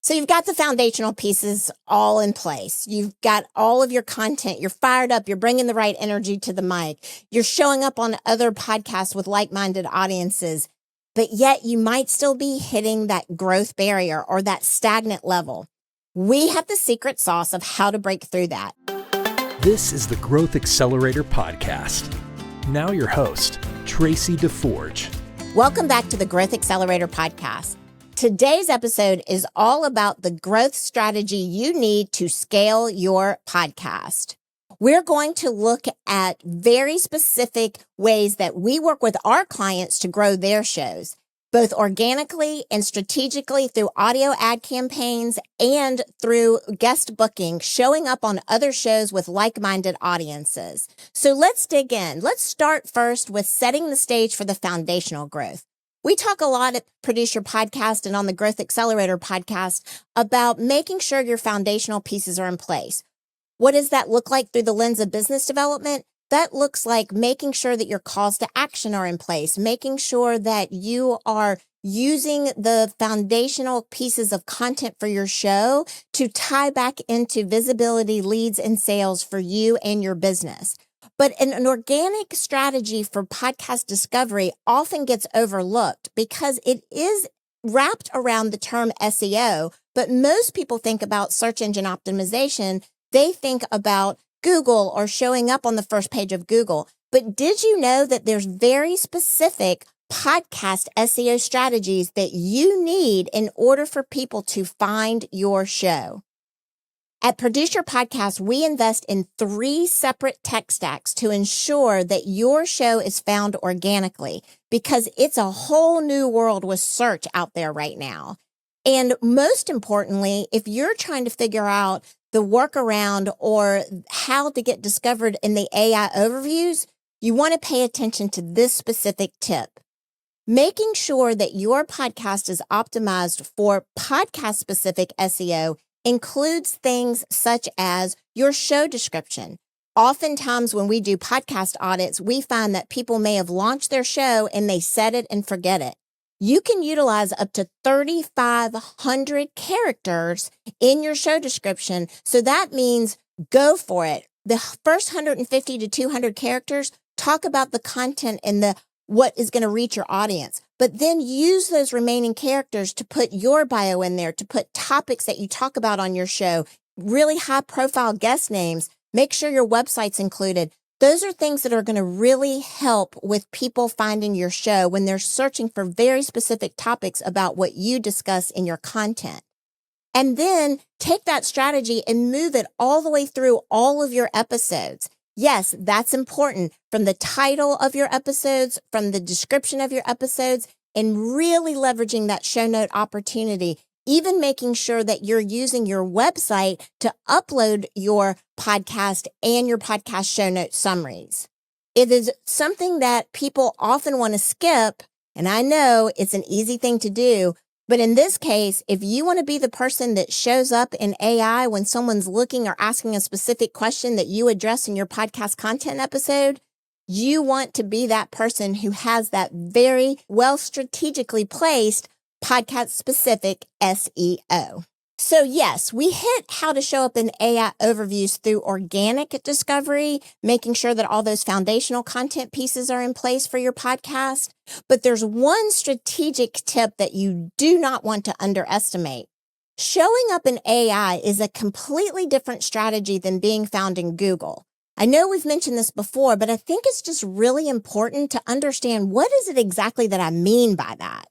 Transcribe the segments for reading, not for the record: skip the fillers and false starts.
So you've got the foundational pieces all in place. You've got all of your content. You're fired up. You're bringing the right energy to the mic. You're showing up on other podcasts with like-minded audiences, but yet you might still be hitting that growth barrier or that stagnant level. We have the secret sauce of how to break through that. This is the Growth Accelerator Podcast. Now your host, Traci DeForge. Welcome back to the Growth Accelerator Podcast. Today's episode is all about the growth strategy you need to scale your podcast. We're going to look at very specific ways that we work with our clients to grow their shows, both organically and strategically through audio ad campaigns and through guest booking, showing up on other shows with like-minded audiences. So let's dig in. Let's start first with setting the stage for the foundational growth. We talk a lot at Produce Your Podcast and on the Growth Accelerator podcast about making sure your foundational pieces are in place. What does that look like through the lens of business development? That looks like making sure that your calls to action are in place, making sure that you are using the foundational pieces of content for your show to tie back into visibility, leads, and sales for you and your business. But an organic strategy for podcast discovery often gets overlooked because it is wrapped around the term SEO. But most people think about search engine optimization. They think about Google or showing up on the first page of Google. But did you know that there's very specific podcast SEO strategies that you need in order for people to find your show? At Produce Your Podcast, we invest in 3 separate tech stacks to ensure that your show is found organically because it's a whole new world with search out there right now. And most importantly, if you're trying to figure out the workaround or how to get discovered in the AI overviews, you want to pay attention to this specific tip. Making sure that your podcast is optimized for podcast-specific SEO includes things such as your show description. Oftentimes when we do podcast audits, we find that people may have launched their show and they set it and forget it. You can utilize up to 3,500 characters in your show description. So that means go for it. The first 150 to 200 characters talk about the content and what is going to reach your audience. But then use those remaining characters to put your bio in there, to put topics that you talk about on your show, really high profile guest names. Make sure your website's included. Those are things that are going to really help with people finding your show when they're searching for very specific topics about what you discuss in your content. And then take that strategy and move it all the way through all of your episodes. Yes, that's important, from the title of your episodes, from the description of your episodes, and really leveraging that show note opportunity, even making sure that you're using your website to upload your podcast and your podcast show note summaries. It is something that people often want to skip, and I know it's an easy thing to do. But in this case, if you want to be the person that shows up in AI when someone's looking or asking a specific question that you address in your podcast content episode, you want to be that person who has that very well strategically placed podcast specific SEO. So yes, we hit how to show up in AI overviews through organic discovery, making sure that all those foundational content pieces are in place for your podcast. But there's one strategic tip that you do not want to underestimate. Showing up in AI is a completely different strategy than being found in Google. I know we've mentioned this before, but I think it's just really important to understand what is it exactly that I mean by that.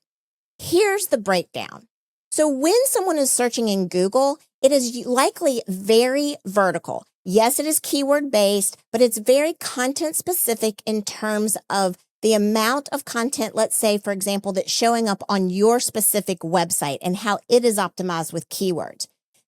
Here's the breakdown. So when someone is searching in Google, it is likely very vertical. Yes, it is keyword based, but it's very content specific in terms of the amount of content, let's say, for example, that's showing up on your specific website and how it is optimized with keywords.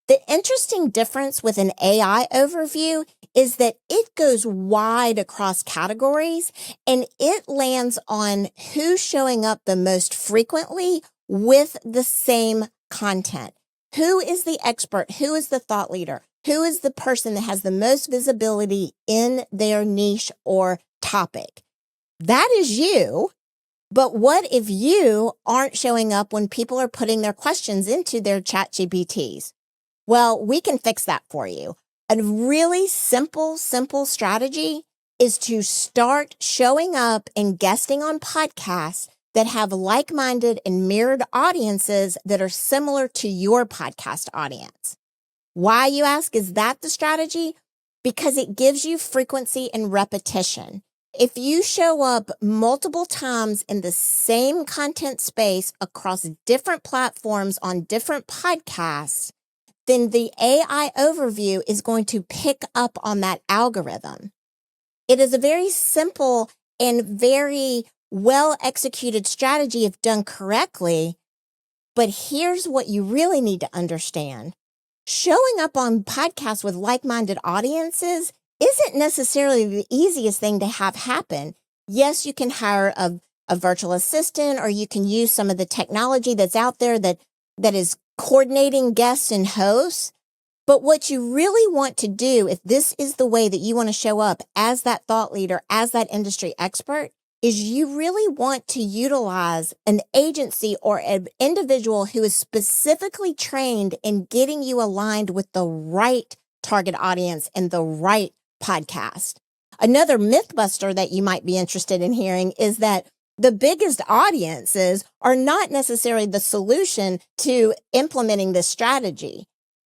The interesting difference with an AI overview is that it goes wide across categories and it lands on who's showing up the most frequently with the same content. Who is the expert? Who is the thought leader? Who is the person that has the most visibility in their niche or topic? That is you. But what if you aren't showing up when people are putting their questions into their chat GPTs? Well, we can fix that for you. A really simple strategy is to start showing up and guesting on podcasts that have like-minded and mirrored audiences that are similar to your podcast audience. Why, you ask, is that the strategy? Because it gives you frequency and repetition. If you show up multiple times in the same content space across different platforms on different podcasts, then the AI overview is going to pick up on that algorithm. It is a very simple and very well executed strategy if done correctly. But here's what you really need to understand. Showing up on podcasts with like-minded audiences isn't necessarily the easiest thing to have happen. Yes, you can hire a virtual assistant, or you can use some of the technology that's out there that is coordinating guests and hosts. But what you really want to do, if this is the way that you want to show up as that thought leader, as that industry expert, is you really want to utilize an agency or an individual who is specifically trained in getting you aligned with the right target audience and the right podcast. Another myth buster that you might be interested in hearing is that the biggest audiences are not necessarily the solution to implementing this strategy.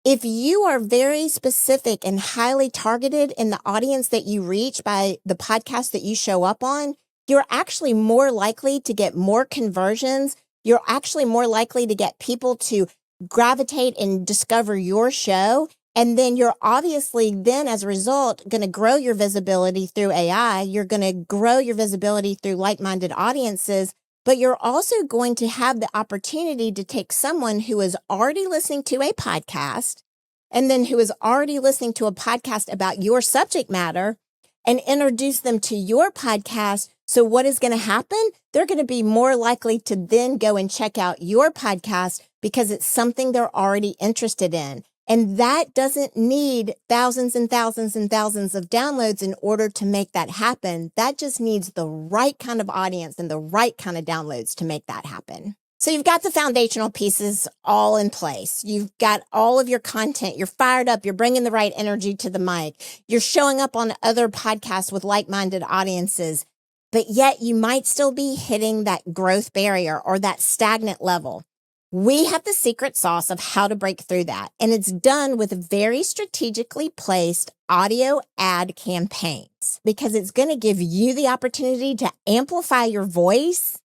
If you are very specific and highly targeted in the audience that you reach by the podcast that you show up on, you're actually more likely to get more conversions. You're actually more likely to get people to gravitate and discover your show. And then you're obviously then, as a result, going to grow your visibility through AI. You're going to grow your visibility through like-minded audiences, but you're also going to have the opportunity to take someone who is already listening to a podcast and then who is already listening to a podcast about your subject matter and introduce them to your podcast. So what is going to happen? They're going to be more likely to then go and check out your podcast because it's something they're already interested in. And that doesn't need thousands and thousands and thousands of downloads in order to make that happen. That just needs the right kind of audience and the right kind of downloads to make that happen. So you've got the foundational pieces all in place. You've got all of your content. You're fired up. You're bringing the right energy to the mic. You're showing up on other podcasts with like-minded audiences, but yet you might still be hitting that growth barrier or that stagnant level. We have the secret sauce of how to break through that, and it's done with very strategically placed audio ad campaigns because it's going to give you the opportunity to amplify your voice.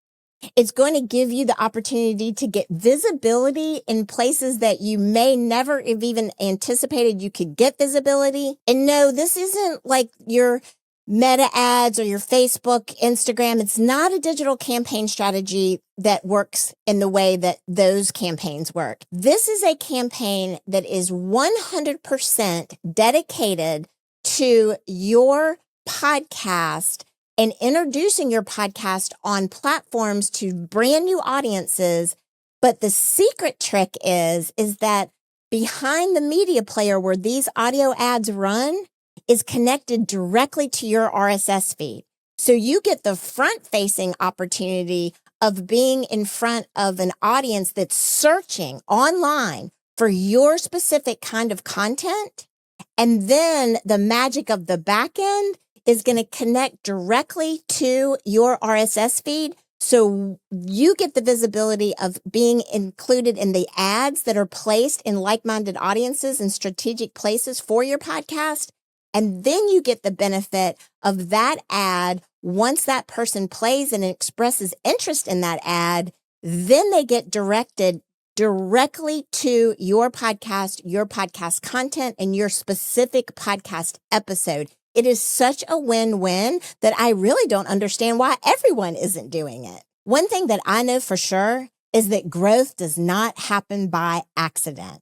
It's going to give you the opportunity to get visibility in places that you may never have even anticipated you could get visibility. And no, this isn't like your Meta ads or your Facebook, Instagram. It's not a digital campaign strategy that works in the way that those campaigns work. This is a campaign that is 100% dedicated to your podcast and introducing your podcast on platforms to brand new audiences. But the secret trick is that behind the media player where these audio ads run is connected directly to your RSS feed. So you get the front-facing opportunity of being in front of an audience that's searching online for your specific kind of content. And then the magic of the back end is going to connect directly to your RSS feed. So you get the visibility of being included in the ads that are placed in like-minded audiences and strategic places for your podcast. And then you get the benefit of that ad. Once that person plays and expresses interest in that ad, then they get directed directly to your podcast content, and your specific podcast episode. It is such a win-win that I really don't understand why everyone isn't doing it. One thing that I know for sure is that growth does not happen by accident.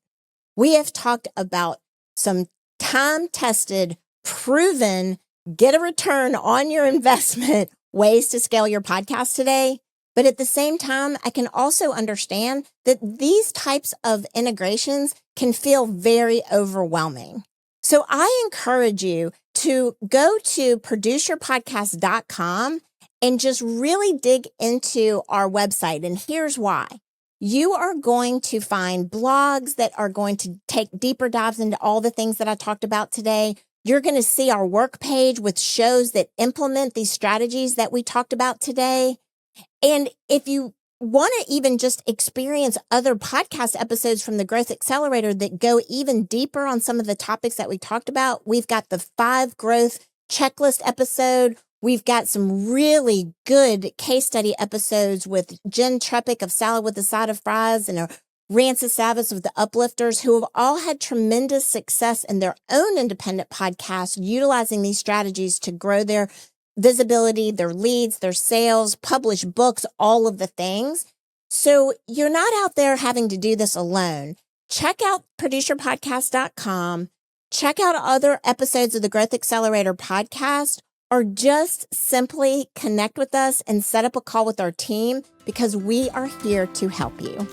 We have talked about some time-tested, proven, get a return on your investment ways to scale your podcast today. But at the same time, I can also understand that these types of integrations can feel very overwhelming. So I encourage you to go to produceyourpodcast.com and just really dig into our website. And here's why. You are going to find blogs that are going to take deeper dives into all the things that I talked about today. You're going to see our work page with shows that implement these strategies that we talked about today. And if you want to even just experience other podcast episodes from the Growth Accelerator that go even deeper on some of the topics that we talked about, we've got the 5 growth checklist episode. We've got some really good case study episodes with Jen Trepic of Salad with a Side of Fries and Rancis Savas of the Uplifters, who have all had tremendous success in their own independent podcasts, utilizing these strategies to grow their visibility, their leads, their sales, publish books, all of the things. So you're not out there having to do this alone. Check out producerpodcast.com, check out other episodes of the Growth Accelerator podcast, or just simply connect with us and set up a call with our team, because we are here to help you.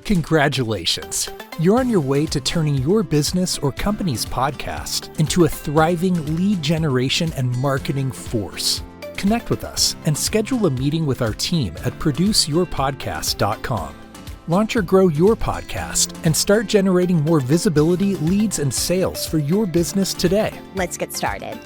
Congratulations! You're on your way to turning your business or company's podcast into a thriving lead generation and marketing force. Connect with us and schedule a meeting with our team at produceyourpodcast.com. Launch or grow your podcast and start generating more visibility, leads, and sales for your business today. Let's get started.